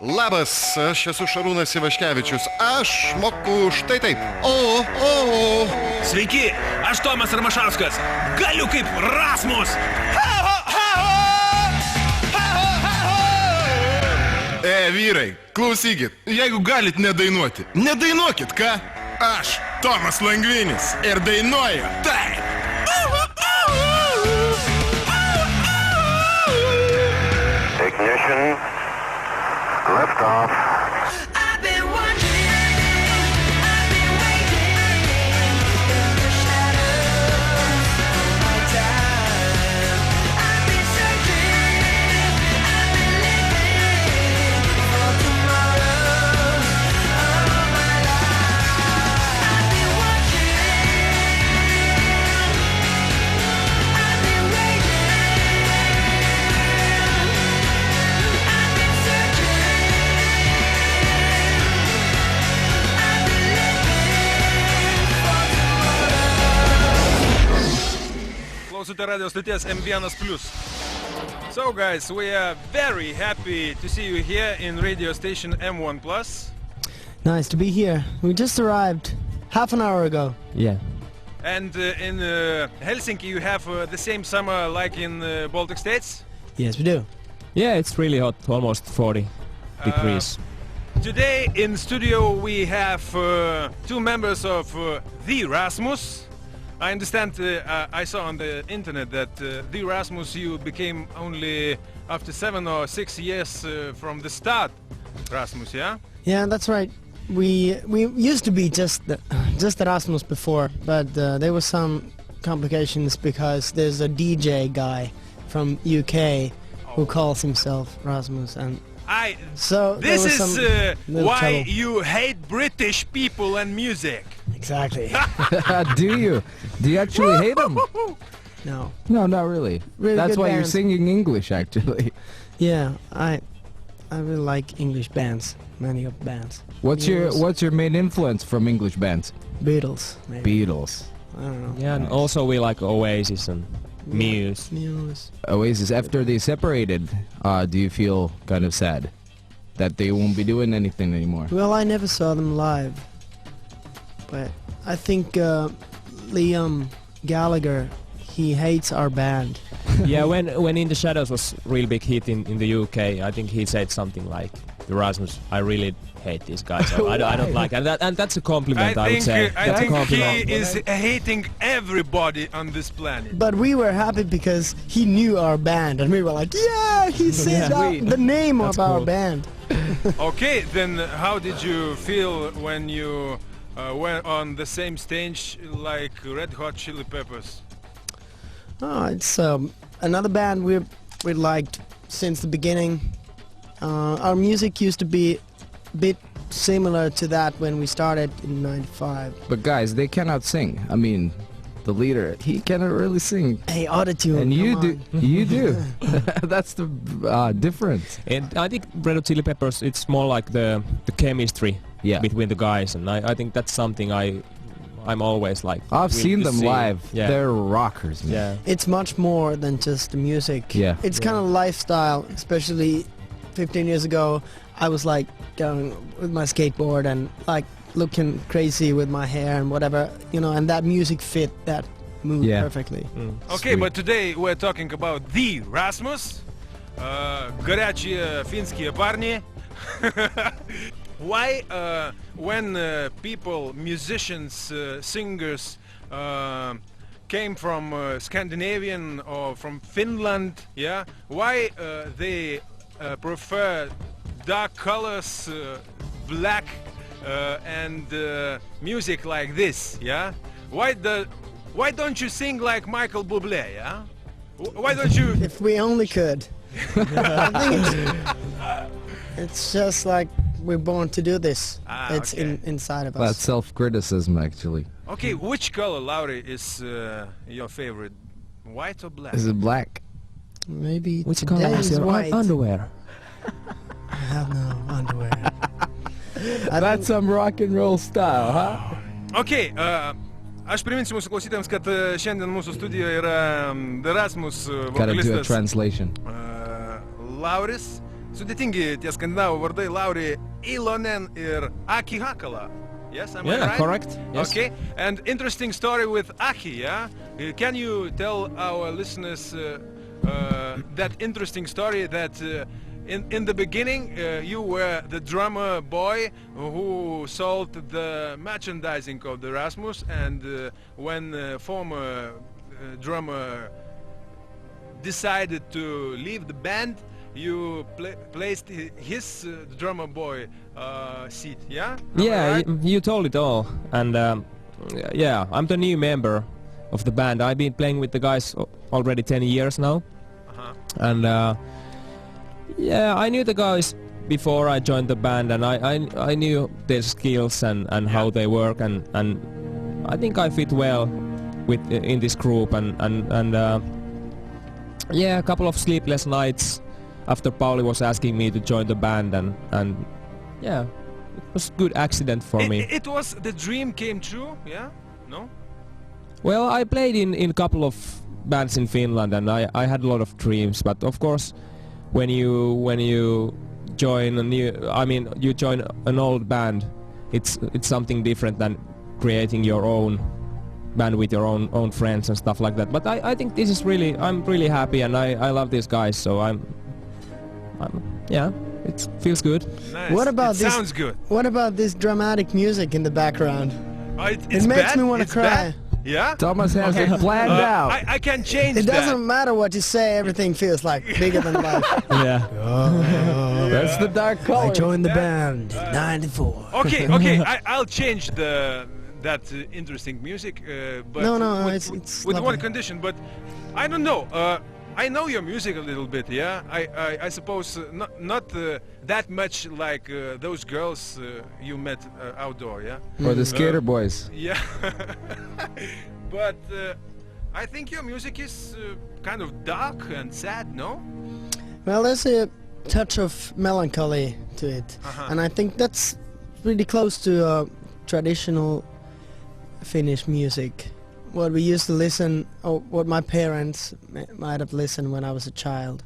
Labas, aš esu Šarūnas Ivaškevičius. Aš moku štai taip. O. Sveiki, aš Tomas Armašauskas. Galiu kaip Rasmus. Vyrai, klausykit, jeigu galit nedainuoti, nedainuokit, ką? Aš, Tomas Langvinis, ir dainuoju. Taip. Ignition. Lift off. Klausote radio stoties M1+. So guys, we are very happy to see you here in radio station M1+. Nice to be here. We just arrived half an hour ago. Yeah. And in Helsinki you have the same summer like in Baltic States? Yes, we do. Yeah, it's really hot, almost 40 degrees. Today in studio we have two members of the Rasmus. I understand, I saw on the internet that the Rasmus you became only after 7 or 6 years from the start, Rasmus, yeah? Yeah, that's right. We used to be just the Rasmus before, but there was some complications because there's a DJ guy from UK who calls himself Rasmus, and so this is why trouble. you hate British people and music. Exactly. Do you? Do you actually hate them? No. No, not really. Really That's good why you're bands. singing English, actually. Yeah, I really like English bands, many of bands. What's your main influence from English bands? Beatles, maybe. Beatles. I don't know. Yeah, and also we like Oasis and Muse. Muse. Oasis, after they separated, do you feel kind of sad that they won't be doing anything anymore? Well, I never saw them live, but I think Liam Gallagher, he hates our band. Yeah, when In the Shadows was real big hit in the UK, I think he said something like, "The Rasmus, I really hate these guys. So I don't like it." And that's a compliment, I would say. I That's a think compliment. he is hating everybody on this planet. But we were happy because he knew our band, and we were like, yeah, he said the name of our cool. band. Okay, then how did you feel when you went on the same stage like Red Hot Chili Peppers? Oh, it's another band we liked since the beginning. Our music used to be a bit similar to that when we started in '95. But guys, they cannot sing. I mean, the leader, he cannot really sing. Hey, autotune. And you come do. on. You do. That's the difference. And I think Red Hot Chili Peppers, it's more like the chemistry between the guys, and I think that's something I'm always like. I've willing seen to them see. live. Yeah. They're rockers, man. Yeah. It's much more than just the music. Yeah. It's kind of lifestyle, especially 15 years ago. I was like going with my skateboard and like looking crazy with my hair and whatever, you know, and that music fit that mood perfectly. Okay, but today we're talking about the Rasmus. Горячие финские парни. Why when people, musicians, singers came from Scandinavian or from Finland, yeah, why they prefer dark colors, black and music like this, yeah? Why don't you sing like Michael Bublé, yeah? Why don't you? If we only could. I think it's just like we're born to do this. It's okay. inside of us. That's self-criticism, actually. Okay, which color, Lauri, is your favorite? White or black? Is it black? Maybe Which today color is your white. underwear? I have no underwear. That's some rock and roll style, huh? Okay, aš priminsiu mūsų klausytėms, kad šiandien mūsų studijoje yra The Rasmus Gotta do a vokalistas translation. Lauris Sudėtingi tie skandinavų vardai Lauri Ilonen ir Aki Hakala. Yes, am I Yeah, right? correct. Yes. Okay, and interesting story with Aki, yeah? Can you tell our listeners that interesting story that in the beginning you were the drummer boy who sold the merchandising of the Rasmus, and when former drummer decided to leave the band, you placed his drummer boy seat, yeah? Am I Yeah, right? you told it all, and yeah, I'm the new member of the band. I've been playing with the guys already 10 years now, and yeah, I knew the guys before I joined the band, and I knew their skills and how they work, and I think I fit well with in this group, and yeah, a couple of sleepless nights after Pauli was asking me to join the band, and yeah, it was a good accident for me. It was the dream came true, yeah? No? Well, I played in a couple of bands in Finland, and I had a lot of dreams, but of course when you join a new, I mean, you join an old band, it's something different than creating your own band with your own friends and stuff like that. But I think this is really, I'm really happy, and I love these guys, so I'm yeah, it feels good. Nice. What about it this? sounds good. What about this dramatic music in the background? It's It makes bad? me want to It's cry. bad? Yeah? Thomas has it planned out. I can change It that. doesn't matter what you say, everything feels like bigger than life. Yeah. That's the dark color. I joined the band in '94. Okay, I'll change that interesting music, but No, with, it's with one lovely. condition. But I don't know. I know your music a little bit, yeah. I suppose not that much like those girls you met outdoor, yeah. Or the skater boys. Yeah. But I think your music is kind of dark and sad, no? Well, there's a touch of melancholy to it, and I think that's really close to traditional Finnish music. What we used to listen, or what my parents might have listened when I was a child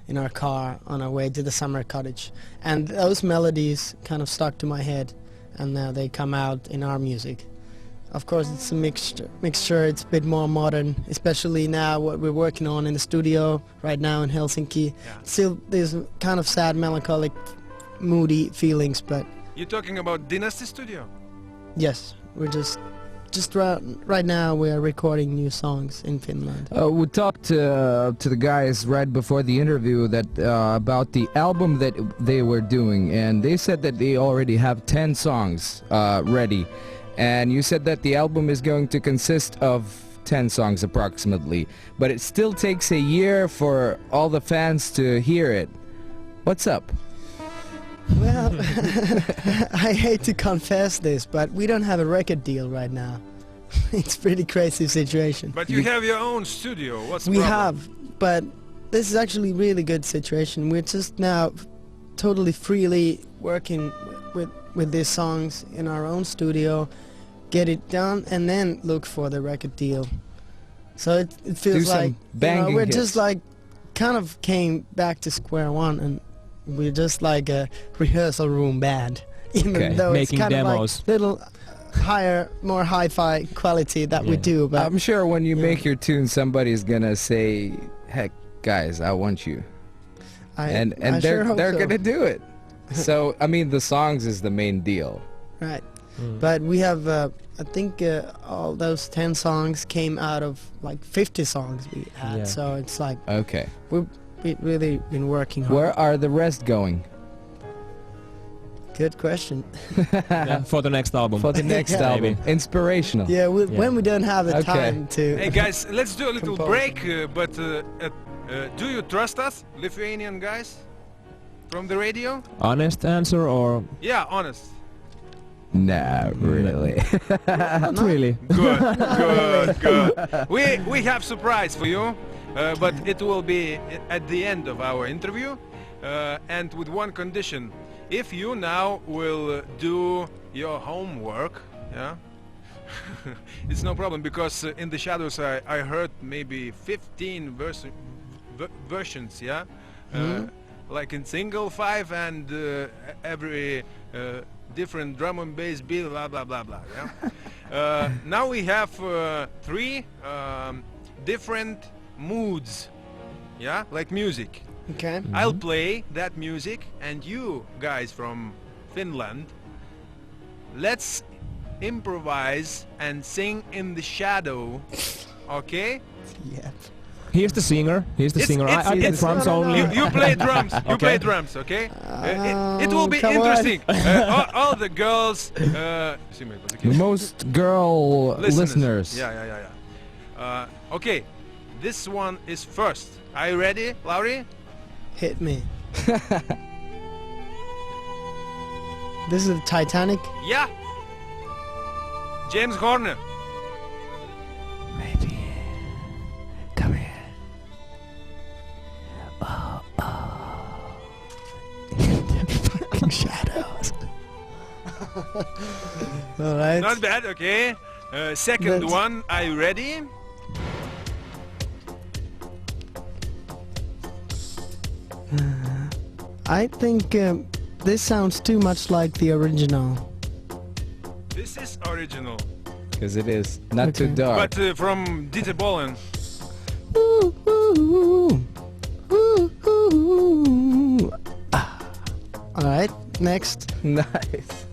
in our car on our way to the summer cottage. And those melodies kind of stuck to my head, and now they come out in our music. Of course, it's a mixture, it's a bit more modern, especially now what we're working on in the studio right now in Helsinki. Yeah. Still, there's kind of sad, melancholic, moody feelings, but You're talking about Dynasty Studio? yes, we're just right now we are recording new songs in Finland. We talked to the guys right before the interview that about the album that they were doing, and they said that they already have 10 songs ready. And you said that the album is going to consist of 10 songs approximately, but it still takes a year for all the fans to hear it. What's up? Well, I hate to confess this, but we don't have a record deal right now. It's a pretty crazy situation. But you have your own studio. What's the We problem? have, but this is actually a really good situation. We're just now totally freely working with these songs in our own studio, get it done, and then look for the record deal. So it feels some like banging we're hits. just like kind of came back to square one, and we're just like a rehearsal room band, even Okay. though Making it's kind demos. of like little higher, more hi-fi quality that we Yeah. do. But I'm sure when you Yeah. make your tune, somebody's gonna say, "Heck, guys, I want you," and I they're sure hope they're so. gonna do it. So I mean, the songs is the main deal. Right. But we have, I think all those 10 songs came out of like 50 songs we had. Yeah. So it's like Okay. we've really been working hard. Where are the rest going? Good question. Yeah, for the next album. For the next Yeah. album. Maybe. Inspirational. Yeah, Yeah. when we don't have the Okay. time to... Hey guys, let's do a little Compose. break. But do you trust us, Lithuanian guys, from the radio? Honest answer or Yeah, honest. Nah, really. not really? Good, good. We have surprise for you, but it will be at the end of our interview, and with one condition: if you now will do your homework, yeah. It's no problem, because in the shadows I heard maybe 15 versions, yeah, like in single 5 and every different drum and bass beat, blah blah blah blah. Yeah. Now we have 3 different moods. Yeah, like music. Okay. I'll play that music, and you guys from Finland, let's improvise and sing in the shadow. Okay? Yeah. Here's the singer. Here's the singer. I play drums only. You play drums. You play drums. Okay. It will be interesting. All the girls. The most girl listeners. Yeah. Okay. This one is first. Are you ready, Lauri? Hit me. This is the Titanic. Yeah. James Horner. Maybe. Come here. Fucking shadows. All right. Not bad. Okay. Second That's- one. Are you ready? I think this sounds too much like the original. This is original, Because it is not too Okay. dark. but from Dieter Bohlen. Ooh, ooh, ooh, ooh. Ah. All right, next. Nice.